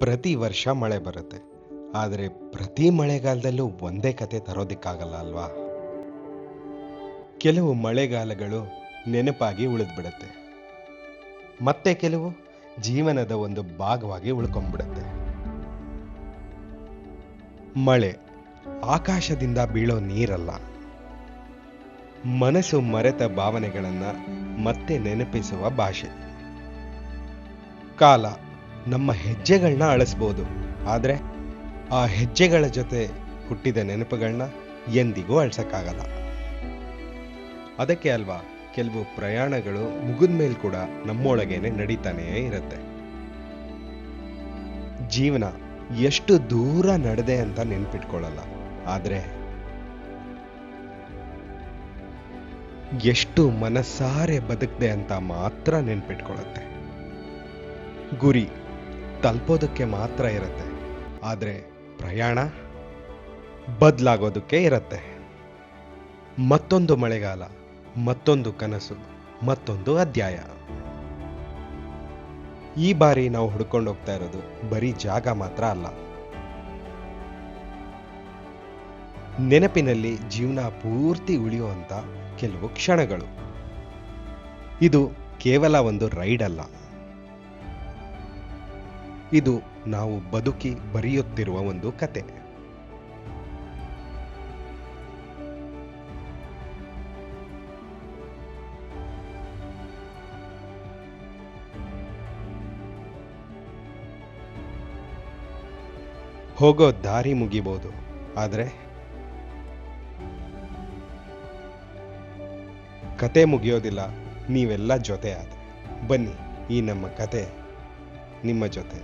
ಪ್ರತಿ ವರ್ಷ ಮಳೆ ಬರುತ್ತೆ, ಆದರೆ ಪ್ರತಿ ಮಳೆಗಾಲದಲ್ಲೂ ಒಂದೇ ಕತೆ ತರೋದಿಕ್ಕಾಗಲ್ಲ ಅಲ್ವಾ? ಕೆಲವು ಮಳೆಗಾಲಗಳು ನೆನಪಾಗಿ ಉಳಿದ್ಬಿಡುತ್ತೆ, ಮತ್ತೆ ಕೆಲವು ಜೀವನದ ಒಂದು ಭಾಗವಾಗಿ ಉಳ್ಕೊಂಡ್ಬಿಡುತ್ತೆ. ಮಳೆ ಆಕಾಶದಿಂದ ಬೀಳೋ ನೀರಲ್ಲ, ಮನಸ್ಸು ಮರೆತ ಭಾವನೆಗಳನ್ನ ಮತ್ತೆ ನೆನಪಿಸುವ ಭಾಷೆ. ಕಾಲ ನಮ್ಮ ಹೆಜ್ಜೆಗಳನ್ನ ಅಳಿಸ್ಬೋದು, ಆದರೆ ಆ ಹೆಜ್ಜೆಗಳ ಜೊತೆ ಹುಟ್ಟಿದ ನೆನಪುಗಳನ್ನ ಎಂದಿಗೂ ಅಳಿಸಕ್ಕಾಗಲ್ಲ. ಅದಕ್ಕೆ ಅಲ್ವಾ ಕೆಲವು ಪ್ರಯಾಣಗಳು ಮುಗಿದ ಮೇಲೆ ಕೂಡ ನಮ್ಮೊಳಗೇನೆ ನಡೀತಾನೇ ಇರುತ್ತೆ. ಜೀವನ ಎಷ್ಟು ದೂರ ನಡೆದೆ ಅಂತ ನೆನ್ಪಿಟ್ಕೊಳ್ಳಲ್ಲ, ಆದ್ರೆ ಎಷ್ಟು ಮನಸ್ಸಾರೆ ಬದುಕ್ದೆ ಅಂತ ಮಾತ್ರ ನೆನ್ಪಿಟ್ಕೊಳ್ಳುತ್ತೆ. ಗುರಿ ತಲುಪೋದಕ್ಕೆ ಮಾತ್ರ ಇರುತ್ತೆ, ಆದ್ರೆ ಪ್ರಯಾಣ ಬದಲಾಗೋದಕ್ಕೆ ಇರುತ್ತೆ. ಮತ್ತೊಂದು ಮಳೆಗಾಲ, ಮತ್ತೊಂದು ಕನಸು, ಮತ್ತೊಂದು ಅಧ್ಯಾಯ. ಈ ಬಾರಿ ನಾವು ಹುಡ್ಕೊಂಡು ಹೋಗ್ತಾ ಇರೋದು ಬರೀ ಜಾಗ ಮಾತ್ರ ಅಲ್ಲ, ನೆನಪಿನಲ್ಲಿ ಜೀವನ ಪೂರ್ತಿ ಉಳಿಯುವಂತ ಕೆಲವು ಕ್ಷಣಗಳು. ಇದು ಕೇವಲ ಒಂದು ರೈಡ್ ಅಲ್ಲ, ಇದು ನಾವು ಬದುಕಿ ಬರೆಯುತ್ತಿರುವ ಒಂದು ಕತೆ. ಹೋಗೋ ದಾರಿ ಮುಗಿಬಹುದು, ಆದ್ರೆ ಕತೆ ಮುಗಿಯೋದಿಲ್ಲ ನೀವೆಲ್ಲ ಜೊತೆ ಆದ್ರೆ. ಬನ್ನಿ, ಈ ನಮ್ಮ ಕತೆ ನಿಮ್ಮ ಜೊತೆ.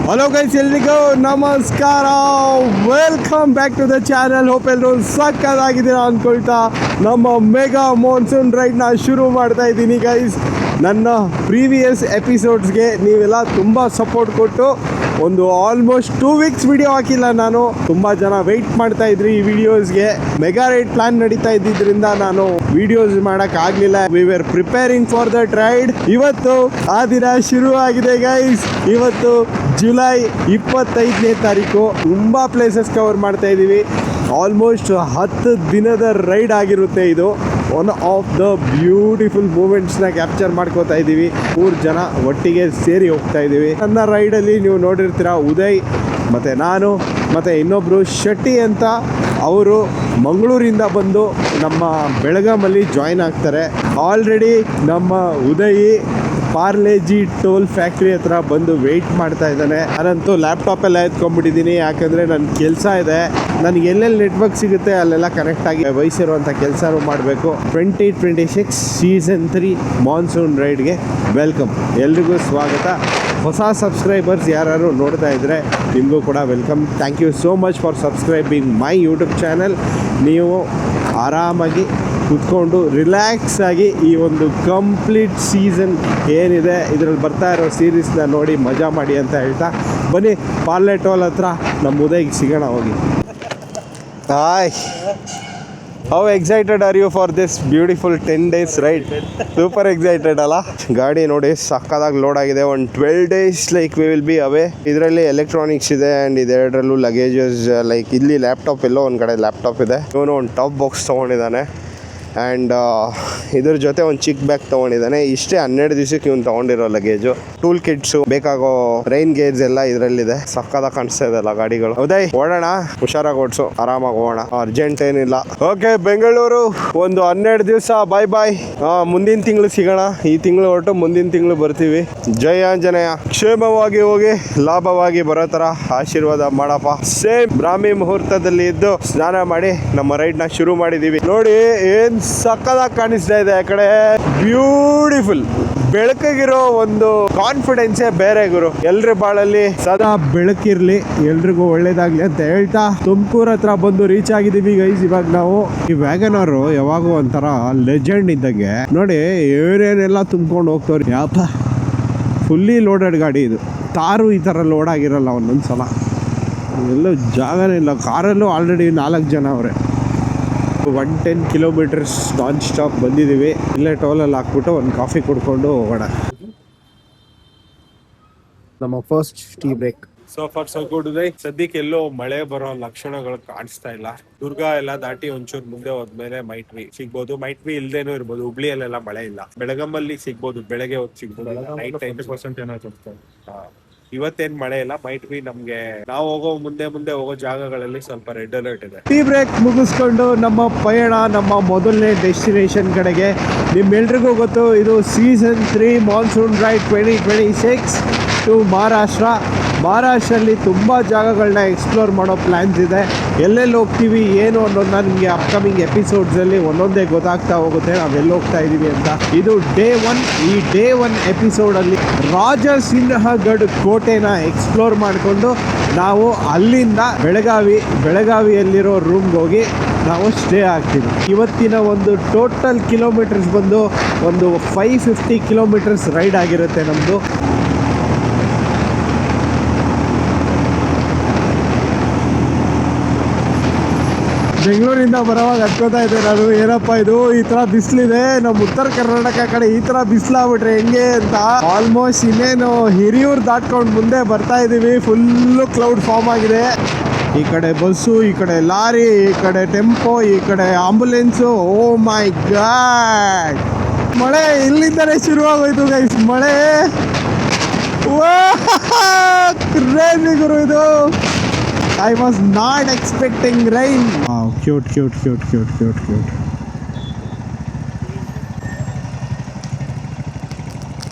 ಹಲೋ ಗೈಸ್, ಎಲ್ರಿಗೂ ನಮಸ್ಕಾರ. Welcome back to the channel. Hope ಎಲ್ಲರೂ ಸಕ್ಕತ್ತಾಗಿದ್ದೀರಾ ಅಂದ್ಕೊಳ್ತಾ ನಮ್ಮ ಮೆಗಾ ಮಾನ್ಸೂನ್ ರೈಡ್ನ ಶುರು ಮಾಡ್ತಾ ಇದ್ದೀನಿ ಗೈಸ್. ನನ್ನ ಪ್ರೀವಿಯಸ್ ಎಪಿಸೋಡ್ಸ್ಗೆ ನೀವೆಲ್ಲ ತುಂಬ ಸಪೋರ್ಟ್ ಕೊಟ್ಟು ಒಂದು ಆಲ್ಮೋಸ್ಟ್ 2 ವೀಕ್ಸ್ ವಿಡಿಯೋ ಹಾಕಿಲ್ಲ ನಾನು. ತುಂಬ ಜನ ವೆಯ್ಟ್ ಮಾಡ್ತಾ ಇದ್ರಿ ಈ ವಿಡಿಯೋಸ್ಗೆ. ಮೆಗಾ ರೈಡ್ ಪ್ಲಾನ್ ನಡೀತಾ ಇದ್ದಿದ್ದರಿಂದ ನಾನು ವಿಡಿಯೋಸ್ ಮಾಡೋಕ್ಕಾಗಲಿಲ್ಲ. We were preparing for that ride. ಇವತ್ತು ಆ ದಿನ ಶುರು ಆಗಿದೆ ಗೈಸ್. ಇವತ್ತು ಜುಲೈ 25ನೇ ತಾರೀಕು. ತುಂಬ ಪ್ಲೇಸಸ್ ಕವರ್ ಮಾಡ್ತಾ ಇದ್ದೀವಿ. ಆಲ್ಮೋಸ್ಟ್ 10 ದಿನದ ರೈಡ್ ಆಗಿರುತ್ತೆ ಇದು. ಒನ್ ಆಫ್ ದ ಬ್ಯೂಟಿಫುಲ್ ಮೂಮೆಂಟ್ಸ್ನ ಕ್ಯಾಪ್ಚರ್ ಮಾಡ್ಕೋತಾ ಇದ್ದೀವಿ. 3 ಜನ ಒಟ್ಟಿಗೆ ಸೇರಿ ಹೋಗ್ತಾ ಇದ್ದೀವಿ. ನನ್ನ ರೈಡಲ್ಲಿ ನೀವು ನೋಡಿರ್ತೀರ, ಉದಯ್ ಮತ್ತು ನಾನು ಮತ್ತು ಇನ್ನೊಬ್ಬರು ಶೆಟ್ಟಿ ಅಂತ. ಅವರು ಮಂಗಳೂರಿಂದ ಬಂದು ನಮ್ಮ ಬೆಳಗಾಮಲ್ಲಿ ಜಾಯ್ನ್ ಆಗ್ತಾರೆ. ಆಲ್ರೆಡಿ ನಮ್ಮ ಉದಯ್ ಪಾರ್ಲೇಜಿ ಟೋಲ್ ಫ್ಯಾಕ್ಟ್ರಿ ಹತ್ರ ಬಂದು ವೆಯ್ಟ್ ಮಾಡ್ತಾ ಇದ್ದಾನೆ. ನಾನಂತೂ ಲ್ಯಾಪ್ಟಾಪ್ ಎಲ್ಲ ಎತ್ಕೊಂಡ್ಬಿಟ್ಟಿದ್ದೀನಿ, ಯಾಕಂದರೆ ನನ್ನ ಕೆಲಸ ಇದೆ. ನನಗೆ ಎಲ್ಲೆಲ್ಲಿ ನೆಟ್ವರ್ಕ್ ಸಿಗುತ್ತೆ ಅಲ್ಲೆಲ್ಲ ಕನೆಕ್ಟ್ ಆಗಿ ವಹಿಸಿರುವಂಥ ಕೆಲಸನೂ ಮಾಡಬೇಕು. 2026 ಸೀಸನ್ 3 ಮಾನ್ಸೂನ್ ರೈಡ್ಗೆ ವೆಲ್ಕಮ್. ಎಲ್ರಿಗೂ ಸ್ವಾಗತ. ಹೊಸ ಸಬ್ಸ್ಕ್ರೈಬರ್ಸ್ ಯಾರು ನೋಡ್ತಾ ಇದ್ದರೆ ನಿಮಗೂ ಕೂಡ welcome. Thank you so much for subscribing my YouTube channel. ನೀವು ಆರಾಮಾಗಿ ಕೂತ್ಕೊಂಡು ರಿಲ್ಯಾಕ್ಸ್ ಆಗಿ ಈ ಒಂದು ಕಂಪ್ಲೀಟ್ ಸೀಸನ್ ಏನಿದೆ ಇದರಲ್ಲಿ ಬರ್ತಾ ಇರೋ ಸೀರೀಸ್ನ ನೋಡಿ ಮಜಾ ಮಾಡಿ ಅಂತ ಹೇಳ್ತಾ ಬನ್ನಿ ಪಾರ್ಲೆ ಟೋಲ್ ಹತ್ರ ನಮ್ಮ ಉದಯ್ಗೆ ಸಿಗೋಣ. ಹೋಗಿ. Hi, how excited are you for this beautiful 10 days ride? Super excited ಅಲ್ಲ? ಗಾಡಿ ನೋಡಿ ಸಕ್ಕದಾಗಿ ಲೋಡ್ ಆಗಿದೆ. ಒಂದು 12 days like we will be away. ಇದರಲ್ಲಿ ಎಲೆಕ್ಟ್ರಾನಿಕ್ಸ್ ಇದೆ ಆ್ಯಂಡ್ ಇದೆರಡರಲ್ಲೂ ಲಗೇಜಸ್. ಲೈಕ್ ಇಲ್ಲಿ ಲ್ಯಾಪ್ಟಾಪ್, ಎಲ್ಲೋ ಒಂದು ಕಡೆ ಲ್ಯಾಪ್ಟಾಪ್ ಇದೆ. ಇವನು ಒಂದು ಟಾಪ್ ಬಾಕ್ಸ್ ತೊಗೊಂಡಿದ್ದಾನೆ. ಆ್ಯಂಡ್ ಇದ್ರ ಜೊತೆ ಒಂದು ಚಿಕ್ಕ ಬ್ಯಾಗ್ ತೊಗೊಂಡಿದ್ದಾನೆ. ಇಷ್ಟೇ 12 ದಿವಸಕ್ಕೆ ಇವ್ನು ತೊಗೊಂಡಿರೋ ಲಗೇಜು. ಟೂಲ್ ಕಿಟ್ಸು, ಬೇಕಾಗೋ ರೈನ್ ಗೇಜ್ ಎಲ್ಲ ಇದರಲ್ಲಿದೆ. ಸಕ್ಕದಾಗಿ ಕಾಣಿಸ್ತಾ ಇದೆಲ್ಲ ಗಾಡಿಗಳು. ಉದಯ್ ಓಡೋಣ, ಹುಷಾರಾಗಿ ಓಡಿಸು, ಆರಾಮಾಗಿ ಹೋಗೋಣ, ಅರ್ಜೆಂಟ್ ಏನಿಲ್ಲ. ಓಕೆ, ಬೆಂಗಳೂರು ಒಂದು 12 ದಿವಸ ಬಾಯ್ ಬಾಯ್. ಮುಂದಿನ ತಿಂಗಳು ಸಿಗೋಣ. ಈ ತಿಂಗಳು ಹೊರಟು ಮುಂದಿನ ತಿಂಗಳು ಬರ್ತೀವಿ. ಜೈ ಆಂಜನೇಯ. ಕ್ಷೇಮವಾಗಿ ಹೋಗಿ ಲಾಭವಾಗಿ ಬರೋ ಥರ ಆಶೀರ್ವಾದ ಮಾಡಪ್ಪ. ಸೇಮ್ ಬ್ರಾಹ್ಮಿ ಮುಹೂರ್ತದಲ್ಲಿ ಇದ್ದು ಸ್ನಾನ ಮಾಡಿ ನಮ್ಮ ರೈಡ್ನ ಶುರು ಮಾಡಿದ್ದೀವಿ. ನೋಡಿ ಏನ್ ಸಕ್ಕದಾಗಿ ಕಾಣಿಸ್ತಾ ಇದೆ ಆ ಕಡೆ. ಬ್ಯೂಟಿಫುಲ್. ಬೆಳಕಿಗಿರೋ ಒಂದು ಕಾನ್ಫಿಡೆನ್ಸೇ ಬೇರೆ ಗುರು. ಎಲ್ರ ಬಾಳಲ್ಲಿ ಸದಾ ಬೆಳಕಿರ್ಲಿ, ಎಲ್ರಿಗೂ ಒಳ್ಳೇದಾಗ್ಲಿ ಅಂತ ಹೇಳ್ತಾ ತುಮಕೂರು ಹತ್ರ ಬಂದು ರೀಚ್ ಆಗಿದ್ದೀವಿ ಗೈಸ್. ಇವಾಗ ನಾವು ಈ ವ್ಯಾಗನರ್ ಯಾವಾಗೂ ಒಂಥರ ಲೆಜೆಂಡ್ ಇದ್ದಂಗೆ ನೋಡಿ ಏನೇನೆಲ್ಲ ತುಂಬ್ಕೊಂಡು ಹೋಗ್ತವ್ರಿ. ಯಾಪ ಫುಲ್ಲಿ ಲೋಡೆಡ್ ಗಾಡಿ ಇದು. ತಾರು ಈ ಥರ ಲೋಡ್ ಆಗಿರಲ್ಲ ಒಂದೊಂದ್ಸಲ. ಎಲ್ಲೂ ಜಾಗನೇ ಇಲ್ಲ. ಕಾರಲ್ಲೂ ಆಲ್ರೆಡಿ 4 ಜನ ಅವರೇ. 110 ಕಿಲೋಮೀಟರ್ಸ್ ನಾನ್ ಸ್ಟಾಪ್ ಬಂದಿದ್ದೀವಿ. ಇಲ್ಲೇ ಟೋಲಲ್ಲಿ ಹಾಕ್ಬಿಟ್ಟು ಒಂದು ಕಾಫಿ ಕುಡ್ಕೊಂಡು ಹೋಗೋಣ. ನಮ್ಮ first tea break. So far so good. ಸದ್ಯಕ್ಕೆ ಎಲ್ಲೋ ಮಳೆ ಬರೋ ಲಕ್ಷಣಗಳು ಕಾಣಿಸ್ತಾ ಇಲ್ಲ. ದುರ್ಗ ಎಲ್ಲ ದಾಟಿ ಒಂಚೂರು ಮುಂದೆ ಹೋದ್ಮೇಲೆ ಮೈಟ್ ಬಿ ಸಿಗ್ಬೋದು. ಮೈಟ್ ಬಿ ಇಲ್ದೇನೂ ಇರ್ಬೋದು. ಹುಬ್ಳಿಯಲ್ಲೆಲ್ಲ ಮಳೆ ಇಲ್ಲ. ಬೆಳಗಂಬಲ್ಲಿ ಸಿಗ್ಬೋದು, ಬೆಳಗ್ಗೆ ಹೊತ್ತು ಸಿಗ್ಬೋದು. ನೈಟ್ 90% ಏನಾದ್ರು ಇವತ್ತೇನ್ ಮಳೆ ಇಲ್ಲ. ಮೈಟ್ ಬಿ ನಮ್ಗೆ ನಾವು ಹೋಗೋ ಮುಂದೆ ಹೋಗೋ ಜಾಗಗಳಲ್ಲಿ ಸ್ವಲ್ಪ ರೆಡ್ ಅಲರ್ಟ್ ಇದೆ. ಟೀ ಬ್ರೇಕ್ ಮುಗಿಸ್ಕೊಂಡು ನಮ್ಮ ಪಯಣ ನಮ್ಮ ಮೊದಲನೇ ಡೆಸ್ಟಿನೇಷನ್ ಕಡೆಗೆ. ನಿಮ್ಮೆಲ್ರಿಗೂ ಗೊತ್ತು, ಇದು season 3 monsoon ride 2026 to Maharashtra. ಮಹಾರಾಷ್ಟ್ರಲ್ಲಿ ತುಂಬ ಜಾಗಗಳನ್ನ ಎಕ್ಸ್ಪ್ಲೋರ್ ಮಾಡೋ ಪ್ಲ್ಯಾನ್ಸ್ ಇದೆ. ಎಲ್ಲೆಲ್ಲಿ ಹೋಗ್ತೀವಿ ಏನು ಅನ್ನೋದನ್ನ ನಿಮಗೆ ಅಪ್ಕಮಿಂಗ್ ಎಪಿಸೋಡ್ಸಲ್ಲಿ ಒಂದೊಂದೇ ಗೊತ್ತಾಗ್ತಾ ಹೋಗುತ್ತೆ ನಾವೆಲ್ಲಿ ಹೋಗ್ತಾ ಇದ್ದೀವಿ ಅಂತ. ಇದು ಡೇ 1. ಈ ಡೇ 1 ಎಪಿಸೋಡಲ್ಲಿ ರಾಜಸಿಂಹಗಢ ಕೋಟೆನ ಎಕ್ಸ್ಪ್ಲೋರ್ ಮಾಡಿಕೊಂಡು ನಾವು ಅಲ್ಲಿಂದ ಬೆಳಗಾವಿಯಲ್ಲಿರೋ ರೂಮ್ಗೆ ಹೋಗಿ ನಾವು ಸ್ಟೇ ಆಗ್ತೀವಿ. ಇವತ್ತಿನ ಒಂದು ಟೋಟಲ್ ಕಿಲೋಮೀಟರ್ಸ್ ಬಂದು ಒಂದು 550 ಕಿಲೋಮೀಟರ್ಸ್ ರೈಡ್ ಆಗಿರುತ್ತೆ ನಮ್ಮದು. ಬೆಂಗಳೂರಿಂದ ಬರೋವಾಗ ಹತ್ಕೋತಾ ಇದ್ದೆ ನಾನು, ಏನಪ್ಪ ಇದು ಈ ಥರ ಬಿಸಿಲಿದೆ, ನಮ್ಮ ಉತ್ತರ ಕರ್ನಾಟಕ ಕಡೆ ಈ ಥರ ಬಿಸಿಲಾಗ್ಬಿಟ್ರೆ ಹೆಂಗೆ ಅಂತ. ಆಲ್ಮೋಸ್ಟ್ ಇನ್ನೇನು ಹಿರಿಯೂರು ದಾಟ್ಕೊಂಡು ಮುಂದೆ ಬರ್ತಾ ಇದ್ದೀವಿ. ಫುಲ್ಲು ಕ್ಲೌಡ್ ಫಾರ್ಮ್ ಆಗಿದೆ. ಈ ಕಡೆ ಬಸ್ಸು, ಈ ಕಡೆ ಲಾರಿ, ಈ ಕಡೆ ಟೆಂಪೋ, ಈ ಕಡೆ ಆಂಬುಲೆನ್ಸು. ಓ ಮೈ ಗಾಡ್, ಮಳೆ ಇಲ್ಲಿಂದಲೇ ಶುರುವಾಗೋಯ್ತು ಗೈಸ್. ಮಳೆ ಕ್ರೇಜಿ ಗುರು ಇದು. I was not expecting rain. Wow, cute.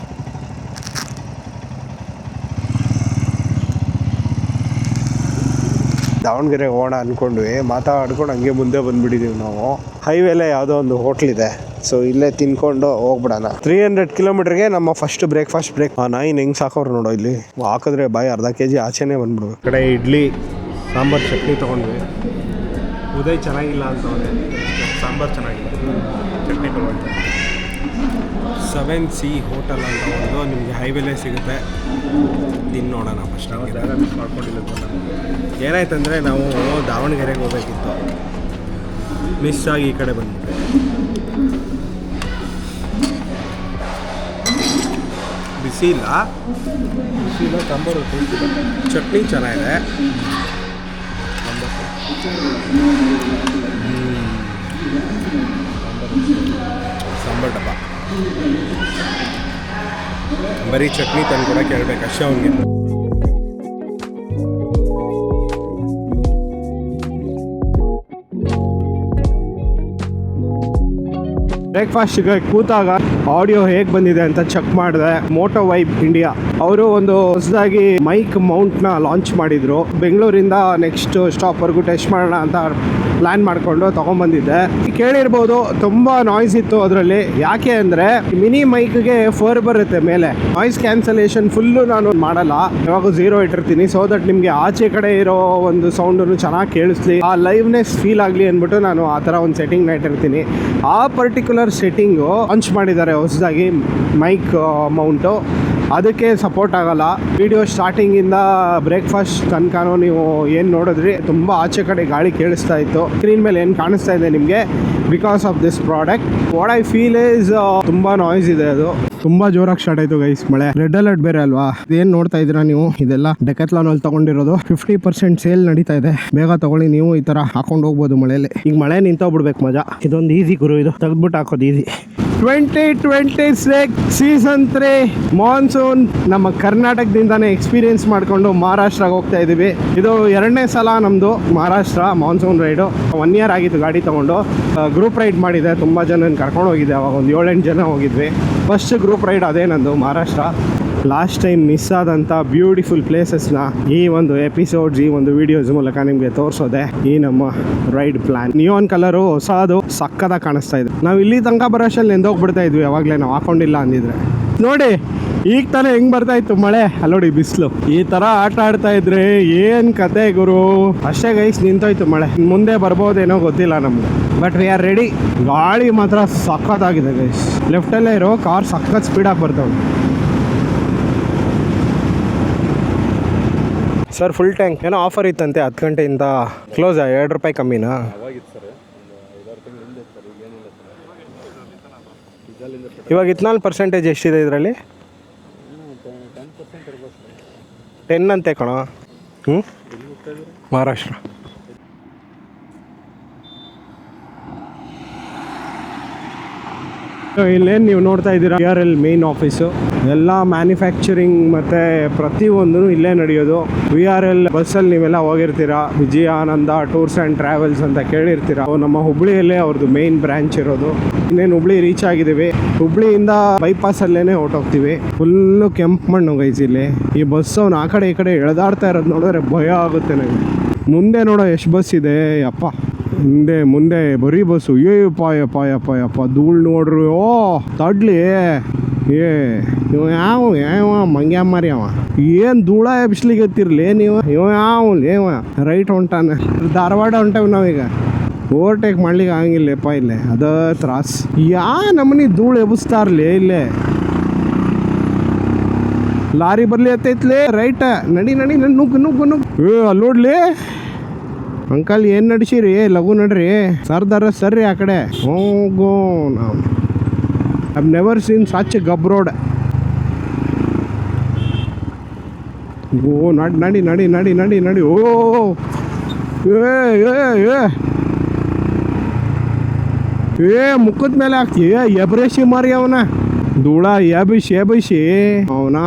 Davanagere ಹೋಗೋಣ ಅಂದ್ಕೊಂಡ್ವಿ. ಮಾತಾಡ್ಕೊಂಡು ಹಂಗೆ ಮುಂದೆ ಬಂದ್ಬಿಟ್ಟಿದ್ದೀವಿ ನಾವು. ಹೈವೇಲೆ ಯಾವುದೋ ಒಂದು ಹೋಟ್ಲಿದೆ, ಸೊ ಇಲ್ಲೇ ತಿನ್ಕೊಂಡು ಹೋಗ್ಬಿಡೋಣ. 300 ಕಿಲೋಮೀಟರ್ಗೆ ನಮ್ಮ ಫಸ್ಟ್ ಬ್ರೇಕ್ಫಾಸ್ಟ್ ಬ್ರೇಕ್. ನಾಯಿನ್ ಹೆಂಗೆ ಸಾಕೋರು ನೋಡೋ, ಇಲ್ಲಿ ಹಾಕಿದ್ರೆ ಬಾಯಿ ಅರ್ಧ kg ಆಚೆನೇ ಬಂದ್ಬಿಡ್ಬೇಕು. ಕಡೆ ಇಡ್ಲಿ ಸಾಂಬಾರು ಚಟ್ನಿ ತೊಗೊಂಡ್ವಿ. ಉದಯ್ ಚೆನ್ನಾಗಿಲ್ಲ ಅಂತವನೆ, ಸಾಂಬಾರ್ ಚೆನ್ನಾಗಿಲ್ಲ, ಚಟ್ನಿ ತಗೊಂಡು. 7C ಹೋಟೆಲ್ ಅಂತ ಒಂದು ನಿಮಗೆ ಹೈವೇಲೇ ಸಿಗುತ್ತೆ. ನೋಡೋಣ ಫಸ್ಟ್. ನಾವು ಜಾಗ ಮಿಸ್ ಮಾಡ್ಕೊಂಡಿಲ್ಲ. ಏನಾಯ್ತಂದರೆ ನಾವು ದಾವಣಗೆರೆಗೆ ಹೋಗ್ಬೇಕಿತ್ತು, ಮಿಸ್ ಆಗಿ ಈ ಕಡೆ ಬಂದ್ಬಿಟ್ಟೆ. ಬಿಸಿ ಇಲ್ಲ, ಸಾಂಬಾರು ಚಟ್ನಿ ಚೆನ್ನಾಗಿದೆ. ಸಾಂಬಾರು ಡಬ್ಬ ಬರೀ ಚಟ್ನಿ ತಂದು ಕೂಡ ಕೇಳಬೇಕು ಅಷ್ಟೇ ಅವನಿಗೆ. ಬ್ರೇಕ್ಫಾಸ್ಟ್ಗೆ ಕೂತಾಗ ಆಡಿಯೋ ಹೇಗೆ ಬಂದಿದೆ ಅಂತ ಚೆಕ್ ಮಾಡಿದೆ. ಮೋಟೋ ವೈಬ್ ಇಂಡಿಯಾ ಅವರು ಒಂದು ಹೊಸದಾಗಿ ಮೈಕ್ ಮೌಂಟ್ನ ಲಾಂಚ್ ಮಾಡಿದ್ರು. ಬೆಂಗಳೂರಿಂದ ನೆಕ್ಸ್ಟ್ ಸ್ಟಾಪ್ವರೆಗೂ ಟೆಸ್ಟ್ ಮಾಡೋಣ ಅಂತ ಪ್ಲ್ಯಾನ್ ಮಾಡಿಕೊಂಡು ತೊಗೊಂಬಂದಿದ್ದೆ. ಕೇಳಿರ್ಬೋದು ತುಂಬ ನಾಯ್ಸ್ ಇತ್ತು ಅದರಲ್ಲಿ. ಯಾಕೆ ಅಂದರೆ ಮಿನಿ ಮೈಕ್ಗೆ ಫರ್ ಬರುತ್ತೆ ಮೇಲೆ, ನಾಯ್ಸ್ ಕ್ಯಾನ್ಸಲೇಷನ್ ಫುಲ್ಲು ನಾನು ಮಾಡಲ್ಲ, ಯಾವಾಗ 0 ಇಟ್ಟಿರ್ತೀನಿ. ಸೊ ದಟ್ ನಿಮಗೆ ಆಚೆ ಕಡೆ ಇರೋ ಒಂದು ಸೌಂಡನ್ನು ಚೆನ್ನಾಗಿ ಕೇಳಿಸ್ಲಿ, ಆ ಲೈವ್ನೆಸ್ ಫೀಲ್ ಆಗಲಿ ಅಂದ್ಬಿಟ್ಟು ನಾನು ಆ ಥರ ಒಂದು ಸೆಟ್ಟಿಂಗ್ನ ಇಟ್ಟಿರ್ತೀನಿ. ಆ ಪರ್ಟಿಕ್ಯುಲರ್ ಸೆಟ್ಟಿಂಗು ಲಾಂಚ್ ಮಾಡಿದ್ದಾರೆ ಹೊಸದಾಗಿ ಮೈಕ್ ಮೌಂಟು. ಅದಕ್ಕೆ ಸಪೋರ್ಟ್ ಆಗಲ್ಲ. ವಿಡಿಯೋ ಸ್ಟಾರ್ಟಿಂಗಿಂದ ಬ್ರೇಕ್ಫಾಸ್ಟ್ ತನಕನೂ ನೀವು ಏನು ನೋಡಿದ್ರಿ ತುಂಬ ಆಚೆ ಕಡೆ ಗಾಳಿ ಕೇಳಿಸ್ತಾ ಇತ್ತು. ಸ್ಕ್ರೀನ್ ಮೇಲೆ ಏನು ಕಾಣಿಸ್ತಾ ಇದೆ ನಿಮಗೆ because of this product. What I feel is ತುಂಬ ನಾಯ್ಸ್ ಇದೆ. ಅದು ತುಂಬಾ ಜೋರಾಗಿ ಸ್ಟಾರ್ಟ್ ಆಯ್ತು ಗೈಸ್ ಮಳೆ. ರೆಡ್ ಅಲರ್ಟ್ ಬೇರೆ ಅಲ್ವಾ. ಏನ್ ನೋಡ್ತಾ ಇದ್ದೀರಾ ನೀವು, ಇದೆಲ್ಲ ಡೆಕಾಥ್ಲಾನ್ ಅಲ್ಲಿ ತಗೊಂಡಿರೋದು. 50% ಸೇಲ್ ನಡೀತಾ ಇದೆ. ಬೇಗ ತಗೊಳ್ಳಿ, ನೀವು ಈ ತರ ಹಾಕೊಂಡು ಹೋಗ್ಬೋದು ಮಳೆಯಲ್ಲಿ. ಈಗ ಮಳೆ ನಿಂತೋಗ್ಬಿಡ್ಬೇಕು ಮಜಾ. ಇದೊಂದು ಈಸಿ ಗುರು, ಇದು ತೆಗೆದ್ಬಿಟ್ಟು ಹಾಕೋದು ಈಸಿ. 2026 ಸೀಸನ್ 3 ಮಾನ್ಸೂನ್ ನಮ್ಮ ಕರ್ನಾಟಕದಿಂದಾನೇ ಎಕ್ಸ್ಪೀರಿಯನ್ಸ್ ಮಾಡ್ಕೊಂಡು ಮಹಾರಾಷ್ಟ್ರಗೆ ಹೋಗ್ತಾ ಇದೀವಿ. ಇದು 2ನೇ ಸಲ ನಮ್ದು ಮಹಾರಾಷ್ಟ್ರ ಮಾನ್ಸೂನ್ ರೈಡು. 1 ಇಯರ್ ಆಗಿತ್ತು ಗಾಡಿ ತಗೊಂಡು. ಗ್ರೂಪ್ ರೈಡ್ ಮಾಡಿದೆ, ತುಂಬಾ ಜನ ಕರ್ಕೊಂಡು ಹೋಗಿದ್ದೆ. ಅವಾಗ ಒಂದು 7-8 ಜನ ಹೋಗಿದ್ವಿ. ಫಸ್ಟ್ ಗ್ರೂಪ್ ರೈಡ್ ಅದೇ ನಂದು ಮಹಾರಾಷ್ಟ್ರ. ಲಾಸ್ಟ್ ಟೈಮ್ ಮಿಸ್ ಆದಂಥ ಬ್ಯೂಟಿಫುಲ್ ಪ್ಲೇಸಸ್ನ ಈ ಒಂದು ಎಪಿಸೋಡ್ಸ್, ಈ ಒಂದು ವಿಡಿಯೋಸ್ ಮೂಲಕ ನಿಮಗೆ ತೋರಿಸೋದೆ ಈ ನಮ್ಮ ರೈಡ್ ಪ್ಲಾನ್. ನಿಯಾನ್ ಕಲರು ಹೊಸದು ಸಕ್ಕದಾಗಿ ಕಾಣಿಸ್ತಾ ಇದೆ. ನಾವು ಇಲ್ಲಿ ತನಕ ಬರೋಷಲ್ಲಿ ನೆಂದೋಗ್ಬಿಡ್ತಾ ಇದ್ವಿ ಯಾವಾಗಲೇ ನಾವು ಹಾಕೊಂಡಿಲ್ಲ ಅಂದಿದ್ರೆ. ನೋಡಿ ಈಗ ತಾನೇ ಹೆಂಗ್ ಬರ್ತಾ ಇತ್ತು ಮಳೆ, ಅಲ್ಲೋಡಿ ಬಿಸಿಲು. ಈ ತರ ಆಟ ಆಡ್ತಾ ಇದ್ರೆ ಏನ್ ಕತೆ ಗುರು. ಅಷ್ಟೇ ಗೈಸ್, ನಿಂತೋಯ್ತು ಮಳೆ. ಮುಂದೆ ಬರ್ಬೋದೇನೋ ಗೊತ್ತಿಲ್ಲ ನಮ್ಗೆ, ಬಟ್ ವಿ ಆರ್ ರೆಡಿ. ಗಾಳಿ ಮಾತ್ರ ಸಖತ್ತಾಗಿದೆ ಗೈಸ್. ಲೆಫ್ಟಲ್ಲೇ ಇರೋ ಕಾರ್ ಸಖತ್ ಸ್ಪೀಡಾಗಿ ಬರ್ತಾವೆ. ಸರ್ ಫುಲ್ ಟ್ಯಾಂಕ್ ಏನೋ ಆಫರ್ ಇತ್ತಂತೆ, 10 ಗಂಟೆಯಿಂದ ಕ್ಲೋಸ್. 2 ರೂಪಾಯಿ ಕಮ್ಮಿನಾ? ಇವಾಗ 14% ಎಷ್ಟಿದೆ ಇದರಲ್ಲಿ? 10 ಅಂತೆ ಕಣ. ಮಹಾರಾಷ್ಟ್ರ. ಇಲ್ಲೇನು ನೀವು ನೋಡ್ತಾ ಇದ್ದೀರಾ, VRL ಮೇನ್ ಆಫೀಸು. ಎಲ್ಲ ಮ್ಯಾನುಫ್ಯಾಕ್ಚರಿಂಗ್ ಮತ್ತು ಪ್ರತಿಯೊಂದೂ ಇಲ್ಲೇ ನಡೆಯೋದು. VRL ಬಸ್ಸಲ್ಲಿ ನೀವೆಲ್ಲ ಹೋಗಿರ್ತೀರಾ, ವಿಜಯಾನಂದ ಟೂರ್ಸ್ ಆ್ಯಂಡ್ ಟ್ರಾವೆಲ್ಸ್ ಅಂತ ಕೇಳಿರ್ತೀರಾ. ನಮ್ಮ ಹುಬ್ಳಿಯಲ್ಲೇ ಅವ್ರದ್ದು ಮೇನ್ ಬ್ರ್ಯಾಂಚ್ ಇರೋದು. ಇನ್ನೇನು ಹುಬ್ಳಿ ರೀಚ್ ಆಗಿದ್ದೀವಿ. ಹುಬ್ಳಿಯಿಂದ ಬೈಪಾಸಲ್ಲೇ ಹೊರಟೋಗ್ತೀವಿ. ಫುಲ್ಲು ಕೆಂಪು ಮಣ್ಣು ಗೈಸ್ ಇಲ್ಲಿ. ಈ ಬಸ್ ಅವ್ನು ಆ ಕಡೆ ಈ ಕಡೆ ಎಳೆದಾಡ್ತಾ ಇರೋದು ನೋಡಿದ್ರೆ ಭಯ ಆಗುತ್ತೆ ನನಗೆ. ಮುಂದೆ ನೋಡೋ ಎಷ್ಟು ಬಸ್ ಇದೆ ಅಪ್ಪ. ಮುಂದೆ ಬರೀ ಬಸ್ಸು. ಯಪ್ಪ ಧೂಳು ನೋಡ್ರಿ. ಓ ತಡ್ಲಿ ಇವ ಯಾವ ಮಂಗ್ಯ ಮಾರಿ ಅವ. ಏನು ಧೂಳ ಎಬ್ಸ್ಲಿಕ್ಕೆ ಎತ್ತಿರ್ಲಿ ನೀವು. ಇವ ರೈಟ್ ಹೊಂಟಾನೆ. ಧಾರವಾಡ ಹೊಂಟೇವ್ ನಾವೀಗ. ಓವರ್ಟೇಕ್ ಮಾಡ್ಲಿಕ್ಕೆ ಆಗಂಗಿಲ್ಲಪ್ಪ ಇಲ್ಲೇ, ಅದ ತ್ರಾಸ್. ನಮ್ಮನಿ ಧೂಳು ಎಬ್ಸ್ತಾರ್ಲಿ ಇಲ್ಲೇ. ಲಾರಿ ಬರ್ಲಿ ಹತ್ತೈತ್ಲಿ ರೈಟ್. ನಡಿ ನುಗ್ಗು. ಅಲ್ಲೋಡ್ಲಿ ಅಂಕಲ್, ಏನು ನಡ್ಸಿರಿ? ಲಘು ನಡ್ರಿ. ಸರ್ರಿ ಆ ಕಡೆ ಹೋಗೋ. ನಾವು ಐ ನೆವರ್ ಸೀನ್ ಸಚ್ ಗಬ್ ರೋಡ್. ಓ ನಡಿ. ಓ ಮುಖದ ಮೇಲೆ ಹಾಕ್ತೀಯ ಎಬ್ರೇಸಿ ಮಾರಿ ಅವನ. ಧೂಳ ಎಬಿಸಿ ಅವನ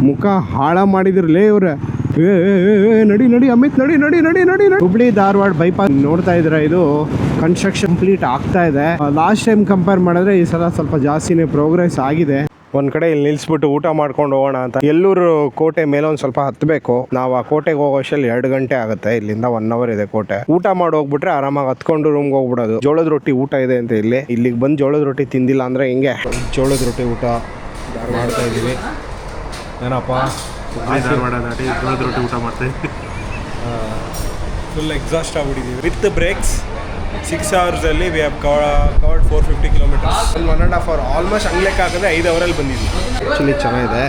ಮುಖ ಹಾಳ ಮಾಡಿದ್ರಲೇ ಇವ್ರ. ನಡಿ ಅಮಿತ್ ನಡಿ. ಹುಬ್ಳಿ ಧಾರವಾಡ ಬೈಪಾಸ್ ನೋಡ್ತಾ ಇದ್ರ. ಇದು ಕನ್ಸ್ಟ್ರಕ್ಷನ್ ಕಂಪ್ಲೀಟ್ ಆಗ್ತಾ ಇದೆ. ಲಾಸ್ಟ್ ಟೈಮ್ ಕಂಪೇರ್ ಮಾಡಿದ್ರೆ ಈ ಸಲ ಸ್ವಲ್ಪ ಜಾಸ್ತಿನೇ ಪ್ರೋಗ್ರೆಸ್ ಆಗಿದೆ. ಒಂದ್ ಕಡೆ ಇಲ್ಲಿ ನಿಲ್ಸ್ಬಿಟ್ಟು ಊಟ ಮಾಡ್ಕೊಂಡು ಹೋಗೋಣ ಅಂತ. ಎಲ್ಲೂರು ಕೋಟೆ ಮೇಲೆ ಒಂದ್ ಸ್ವಲ್ಪ ಹತ್ಬೇಕು. ನಾವು ಆ ಕೋಟೆಗೆ ಹೋಗೋ ಅಷ್ಟಲ್ಲಿ 2 ಗಂಟೆ ಆಗುತ್ತೆ. ಇಲ್ಲಿಂದ 1 ಅವರ್ ಇದೆ ಕೋಟೆ. ಊಟ ಮಾಡಿ ಹೋಗ್ಬಿಟ್ರೆ ಆರಾಮಾಗಿ ಹತ್ಕೊಂಡು ರೂಮ್ಗೆ ಹೋಗ್ಬಿಡೋದು. ಜೋಳದ ರೊಟ್ಟಿ ಊಟ ಇದೆ ಅಂತ ಇಲ್ಲಿಗೆ ಬಂದು ಜೋಳದ ರೊಟ್ಟಿ ತಿಂದಿಲ್ಲ ಅಂದ್ರೆ ಹಿಂಗೆ. ಜೋಳದ ರೊಟ್ಟಿ ಊಟ ಮಾಡ್ತಾ ಇದೀವಿ. ಏನಪ್ಪ ಧಾರವಾಡ ದಾಟಿ ಜೋಳದ ರೊಟ್ಟಿ ಊಟ ಮಾಡ್ತೀವಿ. ಫುಲ್ ಎಕ್ಸಾಸ್ಟ್ ಆಗ್ಬಿಟ್ಟಿದ್ದೀವಿ. ವಿತ್ ಬ್ರೇಕ್ಸ್ 6 ಅವರ್ಸಲ್ಲಿ we have covered 450 kilometres. 1.5 hour almost ಹಂಗ್ಲೆಕ್ಕ ಹಾಕಿದ್ರೆ 5 ಅವರಲ್ಲಿ ಬಂದಿದ್ವಿ. ಆ್ಯಕ್ಚುಲಿ ಚೆನ್ನಾಗಿದೆ.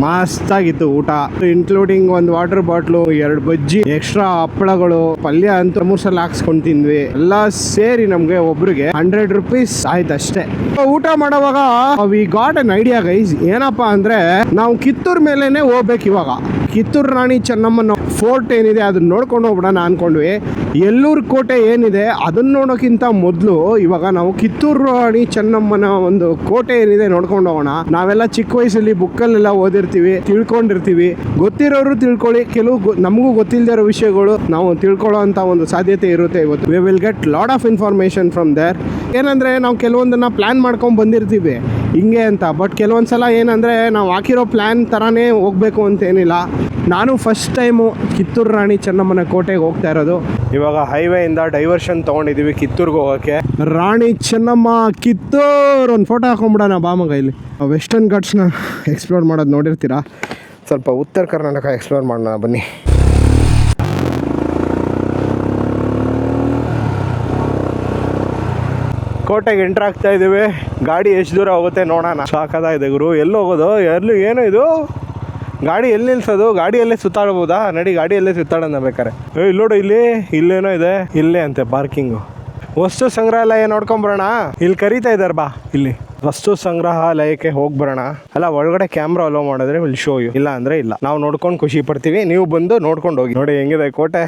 ಮಸ್ತಾಗಿತ್ತು ಊಟ. ಇನ್ಕ್ಲೂಡಿಂಗ್ ಒಂದು ವಾಟರ್ ಬಾಟ್ಲು, 2 ಬಜ್ಜಿ, ಎಕ್ಸ್ಟ್ರಾ ಹಪ್ಪಳಗಳು, ಪಲ್ಯ ಅಂತ 3 ಸಲ ಹಾಕ್ಸ್ಕೊಂಡು ತಿಂದ್ವಿ. ಎಲ್ಲ ಸೇರಿ ನಮ್ಗೆ ಒಬ್ರಿಗೆ 100 ರೂಪೀಸ್ ಆಯ್ತು ಅಷ್ಟೇ. ಊಟ ಮಾಡೋವಾಗ we got an idea guys. ಏನಪ್ಪಾ ಅಂದ್ರೆ ನಾವು ಕಿತ್ತೂರ್ ಮೇಲೆನೆ ಹೋಗ್ಬೇಕು. ಇವಾಗ ಕಿತ್ತೂರು ರಾಣಿ ಚೆನ್ನಮ್ಮನ ಫೋರ್ಟ್ ಏನಿದೆ ಅದನ್ನ ನೋಡ್ಕೊಂಡು ಹೋಗ್ಬಿಡೋಣ ಅನ್ಕೊಂಡ್ವಿ. ಎಲ್ಲೂರು ಕೋಟೆ ಏನಿದೆ ಅದನ್ನ ನೋಡೋಕ್ಕಿಂತ ಮೊದಲು ಇವಾಗ ನಾವು ಕಿತ್ತೂರು ರಾಣಿ ಚೆನ್ನಮ್ಮನ ಒಂದು ಕೋಟೆ ಏನಿದೆ ನೋಡ್ಕೊಂಡು ಹೋಗೋಣ. ನಾವೆಲ್ಲ ಚಿಕ್ಕ ವಯಸ್ಸಲ್ಲಿ ಬುಕ್ಕಲ್ಲೆಲ್ಲ ಓದಿರ್ತೀವಿ, ತಿಳ್ಕೊಂಡಿರ್ತೀವಿ. ಗೊತ್ತಿರೋರು ತಿಳ್ಕೊಳ್ಳಿ, ಕೆಲವು ನಮಗೂ ಗೊತ್ತಿಲ್ಲದೆ ಇರೋ ವಿಷಯಗಳು ನಾವು ತಿಳ್ಕೊಳ್ಳೋ ಅಂತ ಒಂದು ಸಾಧ್ಯತೆ ಇರುತ್ತೆ. ಇವತ್ತು we will get lot of information from there. ಏನಂದ್ರೆ ನಾವು ಕೆಲವೊಂದನ್ನ ಪ್ಲಾನ್ ಮಾಡ್ಕೊಂಡು ಬಂದಿರ್ತೀವಿ ಹಿಂಗೆ ಅಂತ. ಬಟ್ ಕೆಲವೊಂದ್ಸಲ ಏನಂದ್ರೆ ನಾವು ಹಾಕಿರೋ ಪ್ಲಾನ್ ಥರನೇ ಹೋಗ್ಬೇಕು ಅಂತೇನಿಲ್ಲ. ನಾನು ಫಸ್ಟ್ ಟೈಮು ಕಿತ್ತೂರು ರಾಣಿ ಚೆನ್ನಮ್ಮನ ಕೋಟೆಗೆ ಹೋಗ್ತಾ ಇರೋದು. ಇವಾಗ ಹೈವೇಯಿಂದ ಡೈವರ್ಷನ್ ತೊಗೊಂಡಿದ್ದೀವಿ ಕಿತ್ತೂರ್ಗೆ ಹೋಗೋಕ್ಕೆ. ರಾಣಿ ಚೆನ್ನಮ್ಮ ಕಿತ್ತೂರು ಒಂದು ಫೋಟೋ ಹಾಕೊಂಡ್ಬಿಡೋಣ ಬಾಮಗ. ಇಲ್ಲಿ ವೆಸ್ಟರ್ನ್ ಘಾಟ್ಸ್ನ ಎಕ್ಸ್ಪ್ಲೋರ್ ಮಾಡೋದು ನೋಡಿರ್ತೀರಾ. ಸ್ವಲ್ಪ ಉತ್ತರ ಕರ್ನಾಟಕ ಎಕ್ಸ್ಪ್ಲೋರ್ ಮಾಡೋಣ ಬನ್ನಿ. ಕೋಟೆಗೆ ಎಂಟ್ರ್ ಆಗ್ತಾ ಇದ್ದೀವಿ. ಗಾಡಿ ಎಷ್ಟು ದೂರ ಹೋಗುತ್ತೆ ನೋಡೋಣ. ಸಾಕಾಗಿದೆ ಗುರು. ಎಲ್ಲಿ ಹೋಗೋದು? ಏನು ಇದು ಗಾಡಿ ಎಲ್ಲಿ ನಿಲ್ಸೋದು? ಗಾಡಿಯಲ್ಲೇ ಸುತ್ತಾಡ್ಬೋದಾ? ನಡಿ ಗಾಡಿಯಲ್ಲೇ ಸುತ್ತಾಡೋಣ ಬೇಕಾರೆ. ಇಲ್ಲಿ ನೋಡು, ಇಲ್ಲೇನೋ ಇದೆ. ಇಲ್ಲೇ ಅಂತೆ ಪಾರ್ಕಿಂಗು. ವಸ್ತು ಸಂಗ್ರಹಾಲಯ ನೋಡ್ಕೊಂಬರೋಣ. ಇಲ್ಲಿ ಕರೀತಾ ಇದ್ದಾರೆ, ಬಾ ಇಲ್ಲಿ ವಸ್ತು ಸಂಗ್ರಹಾಲಯಕ್ಕೆ ಹೋಗ್ಬರೋಣ. ಅಲ್ಲ, ಒಳಗಡೆ ಕ್ಯಾಮ್ರಾ ಅಲೋ ಮಾಡಿದ್ರೆ ವಿಲ್ ಶೋ ಯು, ಇಲ್ಲ ಅಂದ್ರೆ ಇಲ್ಲ. ನಾವು ನೋಡ್ಕೊಂಡು ಖುಷಿ ಪಡ್ತೀವಿ, ನೀವು ಬಂದು ನೋಡ್ಕೊಂಡು ಹೋಗಿ. ನೋಡಿ ಹೆಂಗಿದೆ ಕೋಟೆ.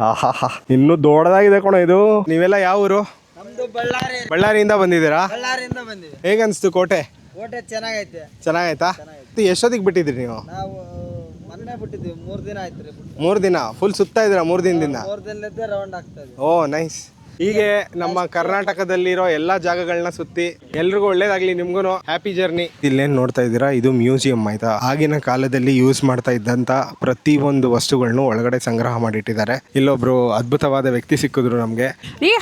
ಆಹಾ, ಇನ್ನೂ ದೊಡ್ಡದಾಗಿದೆ ಕಣೋ ಇದು. ನೀವೆಲ್ಲ ಯಾವ ಊರು? ಬಳ್ಳಾರಿಯಿಂದ ಬಂದಿದ್ದೀರಾ? ಹೇಗನ್ಸ್ತು ಕೋಟೆ? ಕೋಟೆ ಚೆನ್ನಾಗೈತೆ. ಚೆನ್ನಾಗೈತಾ? ಎಷ್ಟೊತ್ತಿಗೆ ಬಿಟ್ಟಿದ್ರಿ ನೀವು? ನಾವು ಮೊನ್ನೆ ಬಿಟ್ಟಿದ್ವಿ, 3 ದಿನ ಆಯ್ತು ರೀ. 3 ದಿನ ಫುಲ್ ಸುತ್ತಾ ಇದ್ದೀರಾ? 3 ದಿನದಿಂದ? 3 ದಿನದ ರೌಂಡ್ ಆಗ್ತಾ ಇದೆ. ಓ ನೈಸ್. ಹೀಗೆ ನಮ್ಮ ಕರ್ನಾಟಕದಲ್ಲಿರೋ ಎಲ್ಲ ಜಾಗಗಳನ್ನ ಸುತ್ತಿ ಎಲ್ರಿಗೂ ಒಳ್ಳೇದಾಗ್ಲಿ, ನಿಮ್ಗೂ ಹ್ಯಾಪಿ ಜರ್ನಿ. ಇಲ್ಲೇನ್ ನೋಡ್ತಾ ಇದ್ದೀರಾ, ಇದು ಮ್ಯೂಸಿಯಂ ಆಯ್ತಾ. ಆಗಿನ ಕಾಲದಲ್ಲಿ ಯೂಸ್ ಮಾಡ್ತಾ ಇದ್ದಂತ ಪ್ರತಿಯೊಂದು ವಸ್ತುಗಳನ್ನು ಒಳಗಡೆ ಸಂಗ್ರಹ ಮಾಡಿಟ್ಟಿದ್ದಾರೆ. ಇಲ್ಲೊಬ್ರು ಅದ್ಭುತವಾದ ವ್ಯಕ್ತಿ ಸಿಕ್ಕಿದ್ರು ನಮ್ಗೆ.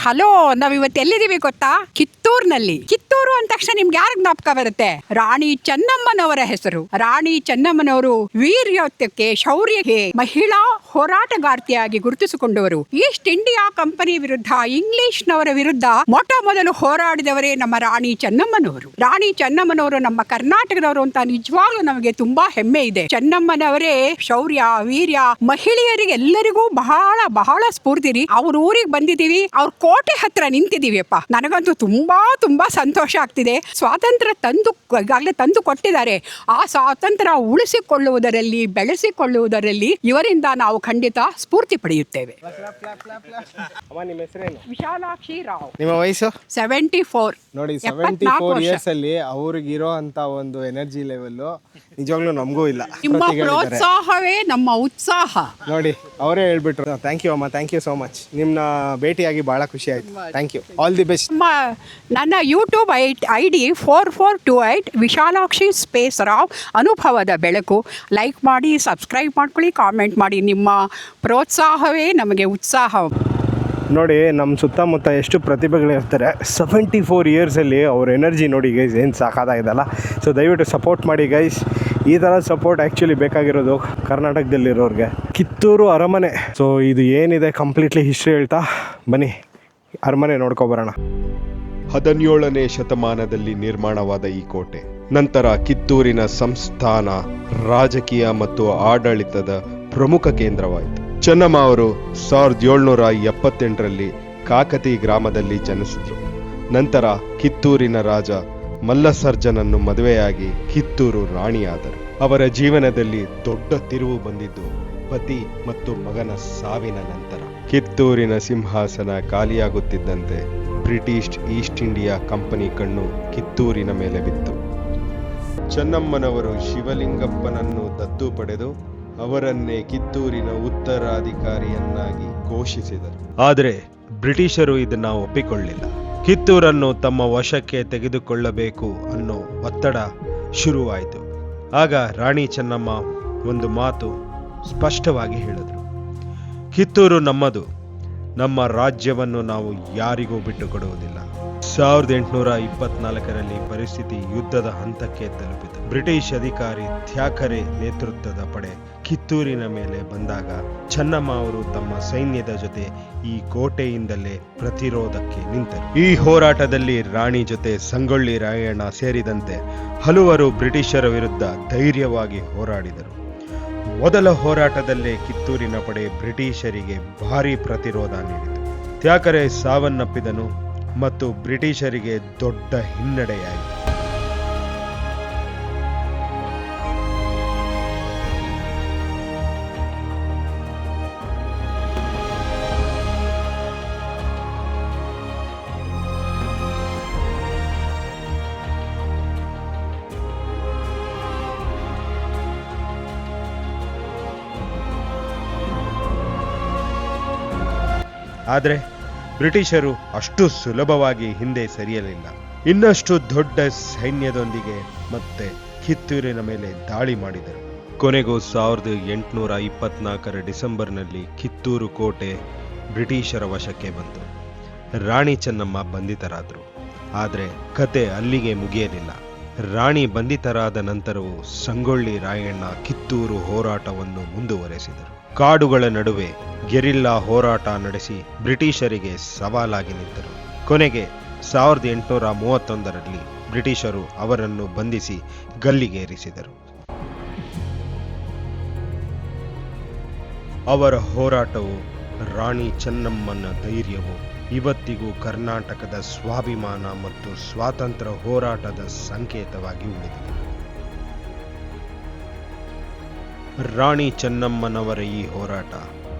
ಹಲೋ, ನಾವ್ ಇವತ್ತು ಎಲ್ಲಿದ್ದೀವಿ ಗೊತ್ತಾ? ಕಿತ್ತೂರ್ನಲ್ಲಿ. ಕಿತ್ತೂರು ಅಂದ ತಕ್ಷಣ ನಿಮ್ಗೆ ಯಾರು ಜ್ಞಾಪಕ ಬರುತ್ತೆ? ರಾಣಿ ಚೆನ್ನಮ್ಮನವರ ಹೆಸರು. ರಾಣಿ ಚೆನ್ನಮ್ಮನವರು ವೀರ್ಯೋತ್ಯಕ್ಕೆ, ಶೌರ್ಯಕ್ಕೆ ಮಹಿಳಾ ಹೋರಾಟಗಾರ್ತಿಯಾಗಿ ಗುರುತಿಸಿಕೊಂಡವರು. ಈಸ್ಟ್ ಇಂಡಿಯಾ ಕಂಪನಿ ವಿರುದ್ಧ, ಇಂಗ್ಲಿಷ್ನವರ ವಿರುದ್ಧ ಮೊಟ್ಟ ಮೊದಲು ಹೋರಾಡಿದವರೇ ನಮ್ಮ ರಾಣಿ ಚೆನ್ನಮ್ಮನವರು. ರಾಣಿ ಚೆನ್ನಮ್ಮನವರು ನಮ್ಮ ಕರ್ನಾಟಕದವರು ಅಂತ ನಿಜವಾಗ್ಲೂ ನಮಗೆ ತುಂಬಾ ಹೆಮ್ಮೆ ಇದೆ. ಚೆನ್ನಮ್ಮನವರೇ ಶೌರ್ಯ, ವೀರ್ಯ, ಮಹಿಳೆಯರಿಗೆ ಎಲ್ಲರಿಗೂ ಬಹಳ ಬಹಳ ಸ್ಫೂರ್ತಿರಿ. ಅವ್ರ ಊರಿಗೆ ಬಂದಿದ್ದೀವಿ, ಅವ್ರ ಕೋಟೆ ಹತ್ರ ನಿಂತಿದ್ದೀವಿಯಪ್ಪ. ನನಗಂತೂ ತುಂಬಾ ತುಂಬಾ ಸಂತೋಷ ಆಗ್ತಿದೆ. ಸ್ವಾತಂತ್ರ್ಯ ಈಗಾಗಲೇ ತಂದು ಕೊಟ್ಟಿದ್ದಾರೆ. ಆ ಸ್ವಾತಂತ್ರ್ಯ ಉಳಿಸಿಕೊಳ್ಳುವುದರಲ್ಲಿ, ಬೆಳೆಸಿಕೊಳ್ಳುವುದರಲ್ಲಿ ಇವರಿಂದ ನಾವು ಖಂಡಿತ ಸ್ಫೂರ್ತಿ ಪಡೆಯುತ್ತೇವೆ. ನಿಮ್ಮ ಹೆಸರೇನು? ವಿಶಾಲಾಕ್ಷಿ ರಾವ್. ನಿಮ್ಮ ವಯಸ್ಸು? 74. ನೋಡಿ, 74 ಇಯರ್ಸ್ ಅಲ್ಲಿ ಅವ್ರಿಗಿರೋ ಅಂತ ಒಂದು ಎನರ್ಜಿ ಲೆವೆಲ್ ನಿಜವಾಗ್ಲೂ ನಮಗೂ ಇಲ್ಲ. ನಿಮ್ಮ ಪ್ರೋತ್ಸಾಹವೇ ನಮ್ಮ ಉತ್ಸಾಹ. ನೋಡಿ, ಅವರೇ ಹೇಳ್ಬಿಟ್ರು. ಥ್ಯಾಂಕ್ ಯು ಅಮ್ಮ, ಥ್ಯಾಂಕ್ ಯು ಸೋ ಮಚ್. ನಿಮ್ನ ಭೇಟಿಯಾಗಿ ಬಹಳ ಖುಷಿ ಆಯ್ತು. Thank you, all the best. ನನ್ನ YouTube ID 4428 Vishalakshi space Rao ಅನುಭವದ ಬೆಳಕು. ಲೈಕ್ ಮಾಡಿ, ಸಬ್ಸ್ಕ್ರೈಬ್ ಮಾಡ್ಕೊಳ್ಳಿ, ಕಾಮೆಂಟ್ ಮಾಡಿ. ನಿಮ್ಮ ಪ್ರೋತ್ಸಾಹವೇ ನಮಗೆ ಉತ್ಸಾಹ. ನೋಡಿ, ನಮ್ಮ ಸುತ್ತಮುತ್ತ ಎಷ್ಟು ಪ್ರತಿಭೆಗಳಿರ್ತಾರೆ. 74 ಇಯರ್ಸಲ್ಲಿ ಅವ್ರ ಎನರ್ಜಿ ನೋಡಿ ಗೈಸ್, ಏನು ಸಾಕಾದಾಗಿದೆಲ್ಲ. ಸೊ ದಯವಿಟ್ಟು ಸಪೋರ್ಟ್ ಮಾಡಿ ಗೈಸ್. ಈ ಥರ ಸಪೋರ್ಟ್ ಆ್ಯಕ್ಚುಲಿ ಬೇಕಾಗಿರೋದು ಕರ್ನಾಟಕದಲ್ಲಿರೋರಿಗೆ. ಕಿತ್ತೂರು ಅರಮನೆ. ಸೊ ಇದು ಏನಿದೆ ಕಂಪ್ಲೀಟ್ಲಿ ಹಿಸ್ಟ್ರಿ ಹೇಳ್ತಾ ಬನ್ನಿ, ಅರಮನೆ ನೋಡ್ಕೊಬರೋಣ. 17ನೇ ಶತಮಾನದಲ್ಲಿ ನಿರ್ಮಾಣವಾದ ಈ ಕೋಟೆ ನಂತರ ಕಿತ್ತೂರಿನ ಸಂಸ್ಥಾನ, ರಾಜಕೀಯ ಮತ್ತು ಆಡಳಿತದ ಪ್ರಮುಖ ಕೇಂದ್ರವಾಯಿತು. ಚೆನ್ನಮ್ಮ ಅವರು 1778ರಲ್ಲಿ ಕಾಕತಿ ಗ್ರಾಮದಲ್ಲಿ ಜನಿಸಿದ್ರು. ನಂತರ ಕಿತ್ತೂರಿನ ರಾಜ ಮಲ್ಲಸರ್ಜನನ್ನು ಮದುವೆಯಾಗಿ ಕಿತ್ತೂರು ರಾಣಿಯಾದರು. ಅವರ ಜೀವನದಲ್ಲಿ ದೊಡ್ಡ ತಿರುವು ಬಂದಿದ್ದು ಪತಿ ಮತ್ತು ಮಗನ ಸಾವಿನ ನಂತರ. ಕಿತ್ತೂರಿನ ಸಿಂಹಾಸನ ಖಾಲಿಯಾಗುತ್ತಿದ್ದಂತೆ ಬ್ರಿಟಿಷ್ ಈಸ್ಟ್ ಇಂಡಿಯಾ ಕಂಪನಿ ಕಣ್ಣು ಕಿತ್ತೂರಿನ ಮೇಲೆ ಬಿತ್ತು. ಚೆನ್ನಮ್ಮನವರು ಶಿವಲಿಂಗಪ್ಪನನ್ನು ದತ್ತು ಪಡೆದು ಅವರನ್ನೇ ಕಿತ್ತೂರಿನ ಉತ್ತರಾಧಿಕಾರಿಯನ್ನಾಗಿ ಘೋಷಿಸಿದರು. ಆದರೆ ಬ್ರಿಟಿಷರು ಇದನ್ನ ಒಪ್ಪಿಕೊಳ್ಳಿಲ್ಲ. ಕಿತ್ತೂರನ್ನು ತಮ್ಮ ವಶಕ್ಕೆ ತೆಗೆದುಕೊಳ್ಳಬೇಕು ಅನ್ನೋ ಒತ್ತಡ ಶುರುವಾಯಿತು. ಆಗ ರಾಣಿ ಚೆನ್ನಮ್ಮ ಒಂದು ಮಾತು ಸ್ಪಷ್ಟವಾಗಿ ಹೇಳಿದರು: ಕಿತ್ತೂರು ನಮ್ಮದು, ನಮ್ಮ ರಾಜ್ಯವನ್ನು ನಾವು ಯಾರಿಗೂ ಬಿಟ್ಟುಕೊಡುವುದಿಲ್ಲ. 1824ರಲ್ಲಿ ಪರಿಸ್ಥಿತಿ ಯುದ್ಧದ ಹಂತಕ್ಕೆ ತಲುಪಿತು. ಬ್ರಿಟಿಷ್ ಅಧಿಕಾರಿ ಥ್ಯಾಕರೆ ನೇತೃತ್ವದ ಪಡೆ ಕಿತ್ತೂರಿನ ಮೇಲೆ ಬಂದಾಗ ಚೆನ್ನಮ್ಮ ಅವರು ತಮ್ಮ ಸೈನ್ಯದ ಜೊತೆ ಈ ಕೋಟೆಯಿಂದಲೇ ಪ್ರತಿರೋಧಕ್ಕೆ ನಿಂತರು. ಈ ಹೋರಾಟದಲ್ಲಿ ರಾಣಿ ಜೊತೆ ಸಂಗೊಳ್ಳಿ ರಾಯಣ್ಣ ಸೇರಿದಂತೆ ಹಲವರು ಬ್ರಿಟಿಷರ ವಿರುದ್ಧ ಧೈರ್ಯವಾಗಿ ಹೋರಾಡಿದರು. ಮೊದಲ ಹೋರಾಟದಲ್ಲೇ ಕಿತ್ತೂರಿನ ಪಡೆ ಬ್ರಿಟಿಷರಿಗೆ ಭಾರೀ ಪ್ರತಿರೋಧ ನೀಡಿತು. ಥ್ಯಾಕರೆ ಸಾವನ್ನಪ್ಪಿದನು ಮತ್ತು ಬ್ರಿಟಿಷರಿಗೆ ದೊಡ್ಡ ಹಿನ್ನಡೆಯಾಯಿತು. ಆದರೆ ಬ್ರಿಟಿಷರು ಅಷ್ಟು ಸುಲಭವಾಗಿ ಹಿಂದೆ ಸರಿಯಲಿಲ್ಲ. ಇನ್ನಷ್ಟು ದೊಡ್ಡ ಸೈನ್ಯದೊಂದಿಗೆ ಮತ್ತೆ ಕಿತ್ತೂರಿನ ಮೇಲೆ ದಾಳಿ ಮಾಡಿದರು. ಕೊನೆಗೂ 1824ರ ಡಿಸೆಂಬರ್ನಲ್ಲಿ ಕಿತ್ತೂರು ಕೋಟೆ ಬ್ರಿಟಿಷರ ವಶಕ್ಕೆ ಬಂತು. ರಾಣಿ ಚೆನ್ನಮ್ಮ ಬಂಧಿತರಾದರು. ಆದರೆ ಕತೆ ಅಲ್ಲಿಗೆ ಮುಗಿಯಲಿಲ್ಲ. ರಾಣಿ ಬಂಧಿತರಾದ ನಂತರವೂ ಸಂಗೊಳ್ಳಿ ರಾಯಣ್ಣ ಕಿತ್ತೂರು ಹೋರಾಟವನ್ನು ಮುಂದುವರೆಸಿದರು. ಕಾಡುಗಳ ನಡುವೆ ಗೆರಿಲ್ಲಾ ಹೋರಾಟ ನಡೆಸಿ ಬ್ರಿಟಿಷರಿಗೆ ಸವಾಲಾಗಿ ನಿಂತರು. ಕೊನೆಗೆ 1831ರಲ್ಲಿ ಬ್ರಿಟಿಷರು ಅವರನ್ನು ಬಂಧಿಸಿ ಗಲ್ಲಿಗೇರಿಸಿದರು. ಅವರ ಹೋರಾಟವು, ರಾಣಿ ಚೆನ್ನಮ್ಮನ ಧೈರ್ಯವು ಇವತ್ತಿಗೂ ಕರ್ನಾಟಕದ ಸ್ವಾಭಿಮಾನ ಮತ್ತು ಸ್ವಾತಂತ್ರ್ಯ ಹೋರಾಟದ ಸಂಕೇತವಾಗಿ ಉಳಿದಿದೆ. ರಾಣಿ ಚೆನ್ನಮ್ಮನವರ ಈ ಹೋರಾಟ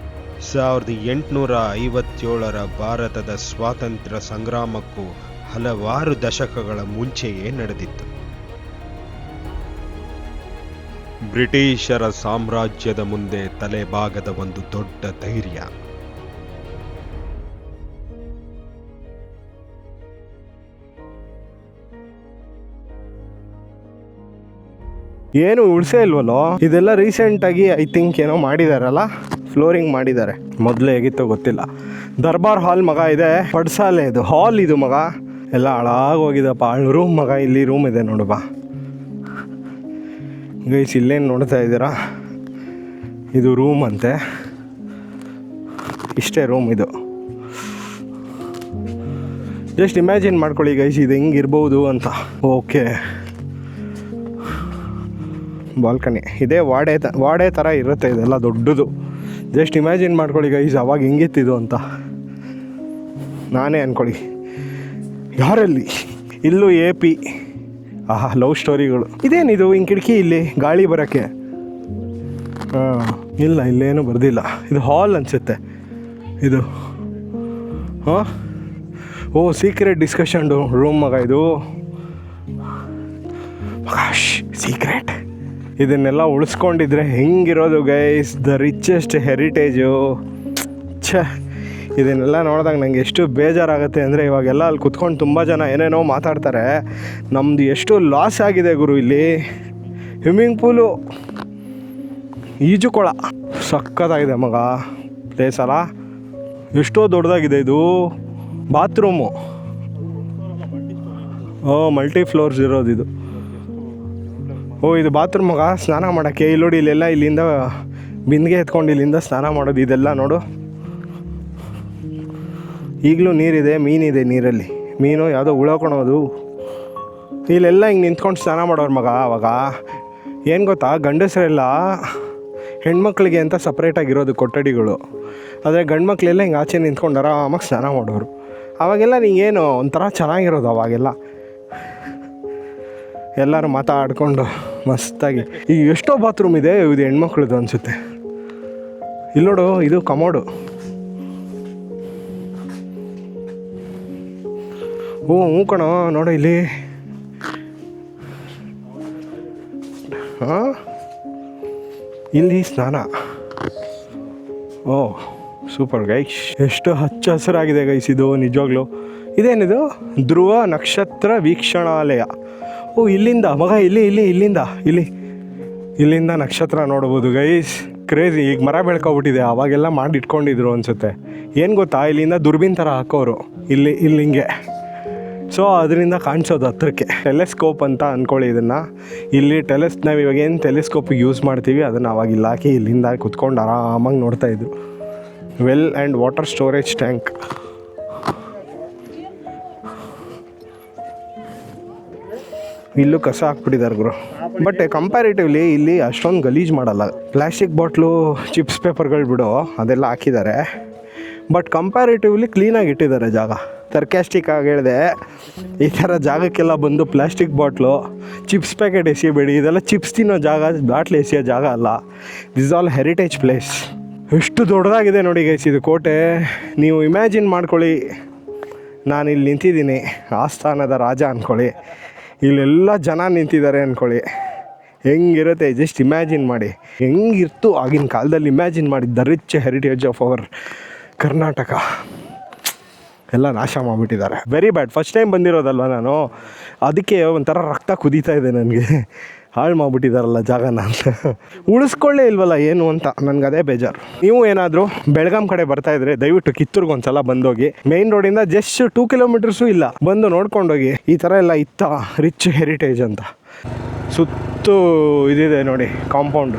1857ರ ಭಾರತದ ಸ್ವಾತಂತ್ರ್ಯ ಸಂಗ್ರಾಮಕ್ಕೂ ಹಲವಾರು ದಶಕಗಳ ಮುಂಚೆಯೇ ನಡೆದಿತ್ತು. ಬ್ರಿಟಿಷರ ಸಾಮ್ರಾಜ್ಯದ ಮುಂದೆ ತಲೆಬಾಗದ ಒಂದು ದೊಡ್ಡ ಧೈರ್ಯ. ಏನು ಉಳಿಸೇ ಇಲ್ವಲ್ಲೋ. ಇದೆಲ್ಲ ರೀಸೆಂಟಾಗಿ ಐ ಥಿಂಕ್ ಏನೋ ಮಾಡಿದಾರಲ್ಲ, ಫ್ಲೋರಿಂಗ್ ಮಾಡಿದ್ದಾರೆ. ಮೊದಲೇ ಹೇಗಿತ್ತೋ ಗೊತ್ತಿಲ್ಲ. ದರ್ಬಾರ್ ಹಾಲ್ ಮಗ ಇದೆ, ಪಡ್ಸಾಲೆ ಇದು ಹಾಲ್, ಇದು ಮಗ ಎಲ್ಲ ಹಾಳಾಗೋಗಿದಪ್ಪ. ರೂಮ್ ಮಗ, ಇಲ್ಲಿ ರೂಮ್ ಇದೆ ನೋಡು ಬಾ ಗೈಸ್. ಇಲ್ಲೇನು ನೋಡ್ತಾ ಇದ್ದೀರಾ, ಇದು ರೂಮ್ ಅಂತೆ. ಇಷ್ಟೇ ರೂಮ್ ಇದು. ಜಸ್ಟ್ ಇಮ್ಯಾಜಿನ್ ಮಾಡ್ಕೊಳ್ಳಿ ಗೈಸ್, ಇದು ಹೆಂಗಿರ್ಬೋದು ಅಂತ. ಓಕೆ, ಬಾಲ್ಕನಿ ಇದೇ ವಾಡೆ ಥರ ಇರುತ್ತೆ, ಇದೆಲ್ಲ ದೊಡ್ಡದು. ಜಸ್ಟ್ ಇಮ್ಯಾಜಿನ್ ಮಾಡ್ಕೊಳ್ಳಿ ಗೈಸ್, ಅವಾಗ ಹೆಂಗಿತ್ತಿದು ಅಂತ ನಾನೇ ಅಂದ್ಕೊಳ್ಳಿ. ಯಾರಲ್ಲಿ ಇಲ್ಲೂ AP ಲವ್ ಸ್ಟೋರಿಗಳು. ಇದೇನಿದು ಹಿಂಗೆ ಕಿಟಕಿ, ಇಲ್ಲಿ ಗಾಳಿ ಬರೋಕ್ಕೆ? ಇಲ್ಲ, ಇಲ್ಲೇನು ಬರ್ದಿಲ್ಲ. ಇದು ಹಾಲ್ ಅನಿಸುತ್ತೆ ಇದು. ಓ, ಸೀಕ್ರೆಟ್ ಡಿಸ್ಕಷನ್ ರೂಮ್ ಮಗ ಇದು. ಸೀಕ್ರೆಟ್. ಇದನ್ನೆಲ್ಲ ಉಳಿಸ್ಕೊಂಡಿದ್ರೆ ಹೆಂಗಿರೋದು ಗೈಸ್, ದ ರಿಚೆಸ್ಟ್ ಹೆರಿಟೇಜು. ಇದನ್ನೆಲ್ಲ ನೋಡಿದಾಗ ನನಗೆ ಎಷ್ಟು ಬೇಜಾರಾಗುತ್ತೆ ಅಂದರೆ, ಇವಾಗೆಲ್ಲ ಅಲ್ಲಿ ಕುತ್ಕೊಂಡು ತುಂಬ ಜನ ಏನೇನೋ ಮಾತಾಡ್ತಾರೆ. ನಮ್ಮದು ಎಷ್ಟು ಲಾಸ್ ಆಗಿದೆ ಗುರು. ಇಲ್ಲಿ ಸ್ವಿಮ್ಮಿಂಗ್ ಪೂಲು, ಈಜುಕೊಳ ಸಕ್ಕತ್ತಾಗಿದೆ ಮಗ ಪ್ಲೇಸ್ ಅಲ್ಲ. ಎಷ್ಟೋ ದೊಡ್ಡದಾಗಿದೆ ಇದು. ಬಾತ್ರೂಮು ಮಲ್ಟಿ ಫ್ಲೋರ್ಸ್ ಇರೋದು ಇದು. ಇದು ಬಾತ್ರೂಮ್ ಮಗ, ಸ್ನಾನ ಮಾಡೋಕ್ಕೆ. ಇಲ್ಲಿ ನೋಡಿ, ಇಲ್ಲೆಲ್ಲ ಇಲ್ಲಿಂದ ಬಿಂದಿಗೆ ಎತ್ಕೊಂಡು ಇಲ್ಲಿಂದ ಸ್ನಾನ ಮಾಡೋದು. ಇದೆಲ್ಲ ನೋಡು, ಈಗಲೂ ನೀರಿದೆ, ಮೀನಿದೆ ನೀರಲ್ಲಿ. ಮೀನು ಯಾವುದೋ ಉಳ್ಕೊಳೋದು. ಇಲ್ಲೆಲ್ಲ ಹಿಂಗೆ ನಿಂತ್ಕೊಂಡು ಸ್ನಾನ ಮಾಡೋರು ಮಗ. ಅವಾಗ ಏನು ಗೊತ್ತಾ, ಗಂಡಸರೆಲ್ಲ ಹೆಣ್ಮಕ್ಳಿಗೆ ಅಂತ ಸಪ್ರೇಟಾಗಿರೋದು ಕೊಠಡಿಗಳು. ಆದರೆ ಗಂಡು ಮಕ್ಕಳೆಲ್ಲ ಹಿಂಗೆ ಆಚೆ ನಿಂತ್ಕೊಂಡು ಆರಾಮಾಗಿ ಸ್ನಾನ ಮಾಡೋರು. ಅವಾಗೆಲ್ಲ ನೀಗೇನು ಒಂಥರ ಚೆನ್ನಾಗಿರೋದು. ಅವಾಗೆಲ್ಲ ಎಲ್ಲರೂ ಮಾತಾಡ್ಕೊಂಡು ಮಸ್ತಾಗಿ. ಈಗ ಎಷ್ಟೋ ಬಾತ್ರೂಮ್ ಇದೆ, ಇದು ಹೆಣ್ಮಕ್ಳದ್ದು ಅನಿಸುತ್ತೆ. ಇಲ್ಲೋಡು, ಇದು ಕಮೋಡು. ಹ್ಞೂ ಕಣೋ, ನೋಡು ಇಲ್ಲಿ. ಇಲ್ಲಿ ಸ್ನಾನ. ಸೂಪರ್ ಗೈಸ್, ಎಷ್ಟು ಹಚ್ಚ ಹಸಿರಾಗಿದೆ ಗೈಸ್ ಇದು ನಿಜವಾಗ್ಲೂ. ಇದೇನಿದು, ಧ್ರುವ ನಕ್ಷತ್ರ ವೀಕ್ಷಣಾಲಯ. ಇಲ್ಲಿಂದ ಮಗ, ಇಲ್ಲಿಂದ ನಕ್ಷತ್ರ ನೋಡ್ಬೋದು ಗೈಸ್. ಕ್ರೇಜಿ. ಈಗ ಮರ ಬೆಳ್ಕೊಬಿಟ್ಟಿದೆ, ಅವಾಗೆಲ್ಲ ಮಾಡಿ ಇಟ್ಕೊಂಡಿದ್ರು ಅನಿಸುತ್ತೆ. ಏನು ಗೊತ್ತಾ, ಇಲ್ಲಿಂದ ದುರ್ಬಿನ್ ಥರ ಹಾಕೋರು ಇಲ್ಲಿಂಗೆ. ಸೊ ಅದರಿಂದ ಕಾಣಿಸೋದು ಹತ್ರಕ್ಕೆ. ಟೆಲೆಸ್ಕೋಪ್ ಅಂತ ಅಂದ್ಕೊಳ್ಳಿ ಇದನ್ನು. ಇಲ್ಲಿ ನಾವು ಇವಾಗ ಏನು ಟೆಲಿಸ್ಕೋಪಿಗೆ ಯೂಸ್ ಮಾಡ್ತೀವಿ, ಅದನ್ನು ಅವಾಗ ಇಲ್ಲಿ ಹಾಕಿ ಇಲ್ಲಿಂದ ಕುತ್ಕೊಂಡು ಆರಾಮಾಗಿ ನೋಡ್ತಾಯಿದ್ರು. Well and water storage tank. ಇಲ್ಲೂ ಕಸ ಹಾಕ್ಬಿಟ್ಟಿದ್ದಾರೆ ಗುರು. ಬಟ್ ಕಂಪ್ಯಾರಿಟಿವ್ಲಿ ಇಲ್ಲಿ ಅಷ್ಟೊಂದು ಗಲೀಜು ಮಾಡಲ್ಲ. ಪ್ಲಾಸ್ಟಿಕ್ ಬಾಟ್ಲು, ಚಿಪ್ಸ್ ಪೇಪರ್ಗಳು ಬಿಡೋ ಅದೆಲ್ಲ ಹಾಕಿದ್ದಾರೆ. ಬಟ್ ಕಂಪ್ಯಾರಿಟಿವ್ಲಿ ಕ್ಲೀನಾಗಿ ಇಟ್ಟಿದ್ದಾರೆ ಜಾಗ. ಸರ್ಕ್ಯಾಸ್ಟಿಕ್ ಆಗಿ ಹೇಳಿದೆ, ಈ ಥರ ಜಾಗಕ್ಕೆಲ್ಲ ಬಂದು ಪ್ಲಾಸ್ಟಿಕ್ ಬಾಟ್ಲು, ಚಿಪ್ಸ್ ಪ್ಯಾಕೆಟ್ ಎಸೆಯಬೇಡಿ. ಇದೆಲ್ಲ ಚಿಪ್ಸ್ ತಿನ್ನೋ ಜಾಗ, ಬಾಟ್ಲು ಎಸೆಯೋ ಜಾಗ ಅಲ್ಲ. This all heritage place. ಎಷ್ಟು ದೊಡ್ಡದಾಗಿದೆ ನೋಡಿ ಗೈಸ್ ಇದು ಕೋಟೆ. ನೀವು ಇಮ್ಯಾಜಿನ್ ಮಾಡ್ಕೊಳ್ಳಿ, ನಾನು ಇಲ್ಲಿ ನಿಂತಿದ್ದೀನಿ, ಆಸ್ಥಾನದ ರಾಜ ಅಂದ್ಕೊಳ್ಳಿ. ಇಲ್ಲೆಲ್ಲ ಜನ ನಿಂತಿದ್ದಾರೆ ಅಂದ್ಕೊಳ್ಳಿ. ಹೆಂಗಿರುತ್ತೆ ಜಸ್ಟ್ ಇಮ್ಯಾಜಿನ್ ಮಾಡಿ. ಹೆಂಗಿರ್ತು ಆಗಿನ ಕಾಲದಲ್ಲಿ ಇಮ್ಯಾಜಿನ್ ಮಾಡಿ. The rich heritage of our Karnataka ಎಲ್ಲ ನಾಶ ಮಾಡಿಬಿಟ್ಟಿದ್ದಾರೆ. Very bad. ಫಸ್ಟ್ ಟೈಮ್ ಬಂದಿರೋದಲ್ವ ನಾನು, ಅದಕ್ಕೆ ಒಂಥರ ರಕ್ತ ಕುದೀತಾ ಇದೆ ನನಗೆ. ಹಾಳು ಮಾಡಿಬಿಟ್ಟಿದ್ದಾರಲ್ಲ ಜಾಗನ ಅಂತ. ಉಳಿಸ್ಕೊಳ್ಳೇ ಇಲ್ವಲ್ಲ ಏನು ಅಂತ ನನಗೆ ಅದೇ ಬೇಜಾರು. ನೀವು ಏನಾದರೂ ಬೆಳಗಾಂ ಕಡೆ ಬರ್ತಾಯಿದ್ರೆ ದಯವಿಟ್ಟು ಕಿತ್ತೂರ್ಗೆ ಒಂದ್ಸಲ ಬಂದೋಗಿ. ಮೇಯ್ನ್ ರೋಡಿಂದ ಜಸ್ಟ್ 2 ಕಿಲೋಮೀಟರ್ಸು ಇಲ್ಲ, ಬಂದು ನೋಡ್ಕೊಂಡೋಗಿ. ಈ ಥರ ಎಲ್ಲ ಇತ್ತ ರಿಚ್ ಹೆರಿಟೇಜ್ ಅಂತ. ಸುತ್ತು ಇದಿದೆ ನೋಡಿ ಕಾಂಪೌಂಡ್.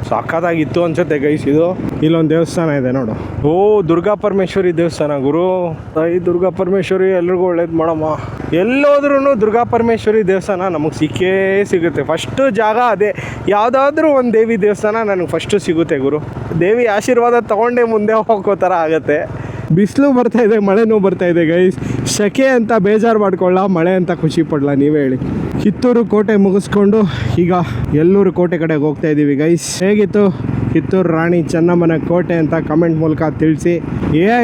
ಸಖತ್ತಾಗಿತ್ತು ಅನ್ಸುತ್ತೆ ಗೈಸ್. ಇದು ಇಲ್ಲೊಂದು ದೇವಸ್ಥಾನ ಇದೆ ನೋಡು. ಓ ದುರ್ಗಾ ಪರಮೇಶ್ವರಿ ದೇವಸ್ಥಾನ ಗುರು. ಈ ದುರ್ಗಾ ಪರಮೇಶ್ವರಿ ಎಲ್ರಿಗೂ ಒಳ್ಳೇದು ಮಾಡಮ್ಮ. ಎಲ್ಲೋದ್ರೂ ದುರ್ಗಾ ಪರಮೇಶ್ವರಿ ದೇವಸ್ಥಾನ ನಮಗೆ ಸಿಕ್ಕೇ ಸಿಗುತ್ತೆ. ಫಸ್ಟು ಜಾಗ ಅದೇ, ಯಾವುದಾದ್ರೂ ಒಂದು ದೇವಿ ದೇವಸ್ಥಾನ ನನಗೆ ಫಸ್ಟು ಸಿಗುತ್ತೆ ಗುರು. ದೇವಿ ಆಶೀರ್ವಾದ ತೊಗೊಂಡೇ ಮುಂದೆ ಹೋಗೋ ಥರ ಆಗುತ್ತೆ. ಬಿಸಿಲು ಬರ್ತಾ ಇದೆ, ಮಳೆನೂ ಬರ್ತಾ ಇದೆ ಗೈಸ್. ಸೆಕೆ ಅಂತ ಬೇಜಾರು ಮಾಡ್ಕೊಳ್ಳ, ಮಳೆ ಅಂತ ಖುಷಿ ಪಡಲ್ಲ, ನೀವೇ ಹೇಳಿ. ಕಿತ್ತೂರು ಕೋಟೆ ಮುಗಿಸ್ಕೊಂಡು ಈಗ ಎಲ್ಲೂರು ಕೋಟೆ ಕಡೆಗೆ ಹೋಗ್ತಾ ಇದ್ದೀವಿ ಗೈಸ್. ಹೇಗಿತ್ತು ಕಿತ್ತೂರು ರಾಣಿ ಚೆನ್ನಮ್ಮನ ಕೋಟೆ ಅಂತ ಕಮೆಂಟ್ ಮೂಲಕ ತಿಳಿಸಿ.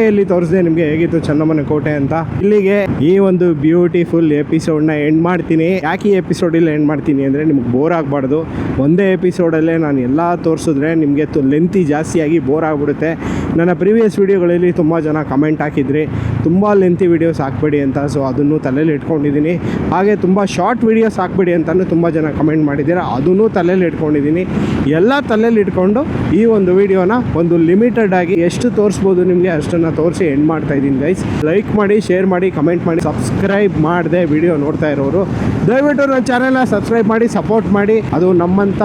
ಎಲ್ಲಿ ತೋರಿಸಿದೆ ನಿಮಗೆ ಹೇಗಿತ್ತು ಚೆನ್ನಮ್ಮನ ಕೋಟೆ ಅಂತ. ಇಲ್ಲಿಗೆ ಈ ಒಂದು ಬ್ಯೂಟಿಫುಲ್ ಎಪಿಸೋಡ್ನ ಎಂಡ್ ಮಾಡ್ತೀನಿ. ಯಾಕೆ ಈ ಎಪಿಸೋಡಲ್ಲಿ ಎಂಡ್ ಮಾಡ್ತೀನಿ ಅಂದರೆ ನಿಮ್ಗೆ ಬೋರ್ ಆಗಬಾರ್ದು. ಒಂದೇ ಎಪಿಸೋಡಲ್ಲೇ ನಾನು ಎಲ್ಲ ತೋರಿಸಿದ್ರೆ ನಿಮಗೆ ಲೆಂತಿ ಜಾಸ್ತಿಯಾಗಿ ಬೋರ್ ಆಗಿಬಿಡುತ್ತೆ. ನನ್ನ ಪ್ರೀವಿಯಸ್ ವೀಡಿಯೋಗಳಲ್ಲಿ ತುಂಬ ಜನ ಕಮೆಂಟ್ ಹಾಕಿದ್ರಿ ತುಂಬ ಲೆಂತಿ ವೀಡಿಯೋಸ್ ಹಾಕ್ಬೇಡಿ ಅಂತ. ಸೊ ಅದನ್ನು ತಲೆಯಲ್ಲಿ ಇಟ್ಕೊಂಡಿದ್ದೀನಿ. ಹಾಗೆ ತುಂಬ ಶಾರ್ಟ್ ವೀಡಿಯೋಸ್ ಹಾಕ್ಬೇಡಿ ಅಂತಲೂ ತುಂಬ ಜನ ಕಮೆಂಟ್ ಮಾಡಿದ್ದೀರಾ, ಅದನ್ನು ತಲೆಯಲ್ಲಿ ಇಟ್ಕೊಂಡಿದ್ದೀನಿ. ಎಲ್ಲ ತಲೆಯಲ್ಲಿ ಇಟ್ಕೊಂಡು ಈ ಒಂದು ವಿಡಿಯೋನ ಒಂದು ಲಿಮಿಟೆಡ್ ಆಗಿ ಎಷ್ಟು ತೋರಿಸ್ಬೋದು ನಿಮಗೆ ಅಷ್ಟನ್ನು ತೋರಿಸಿ ಎಂಡ್ ಮಾಡ್ತಾ ಇದ್ದೀನಿ ಗೈಸ್. ಲೈಕ್ ಮಾಡಿ, ಶೇರ್ ಮಾಡಿ, ಕಮೆಂಟ್ ಮಾಡಿ. ಸಬ್ಸ್ಕ್ರೈಬ್ ಮಾಡದೆ ವಿಡಿಯೋ ನೋಡ್ತಾ ಇರೋರು ದಯವಿಟ್ಟು ನನ್ನ ಚಾನೆಲ್ನ ಸಬ್ಸ್ಕ್ರೈಬ್ ಮಾಡಿ ಸಪೋರ್ಟ್ ಮಾಡಿ. ಅದು ನಮ್ಮಂಥ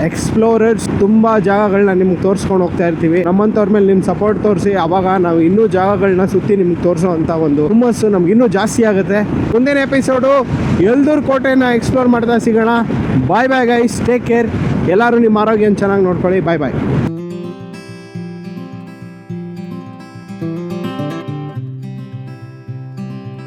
ಎಕ್ಸ್ಪ್ಲೋರರ್ಸ್ ತುಂಬ ಜಾಗಗಳನ್ನ ನಿಮ್ಗೆ ತೋರಿಸ್ಕೊಂಡು ಹೋಗ್ತಾ ಇರ್ತೀವಿ. ನಮ್ಮಂಥವ್ರ ಮೇಲೆ ನಿಮ್ಮ ಸಪೋರ್ಟ್ ತೋರಿಸಿ, ಆವಾಗ ನಾವು ಇನ್ನೂ ಜಾಗಗಳನ್ನ ಸುತ್ತಿ ನಿಮ್ಗೆ ತೋರಿಸೋ ಅಂಥ ಒಂದು ಹುಮ್ಮಸ್ಸು ನಮ್ಗೆ ಇನ್ನೂ ಜಾಸ್ತಿ ಆಗುತ್ತೆ. ಮುಂದಿನ ಎಪಿಸೋಡು ಎಲ್ದೂರು ಕೋಟೆನ ಎಕ್ಸ್ಪ್ಲೋರ್ ಮಾಡ್ತಾ ಸಿಗೋಣ. ಬಾಯ್ ಬಾಯ್ ಗೈಸ್, ಟೇಕ್ ಕೇರ್. ಎಲ್ಲರೂ ನಿಮ್ಮ ಆರೋಗ್ಯನ ಚೆನ್ನಾಗಿ ನೋಡ್ಕೊಳ್ಳಿ. ಬಾಯ್ ಬಾಯ್.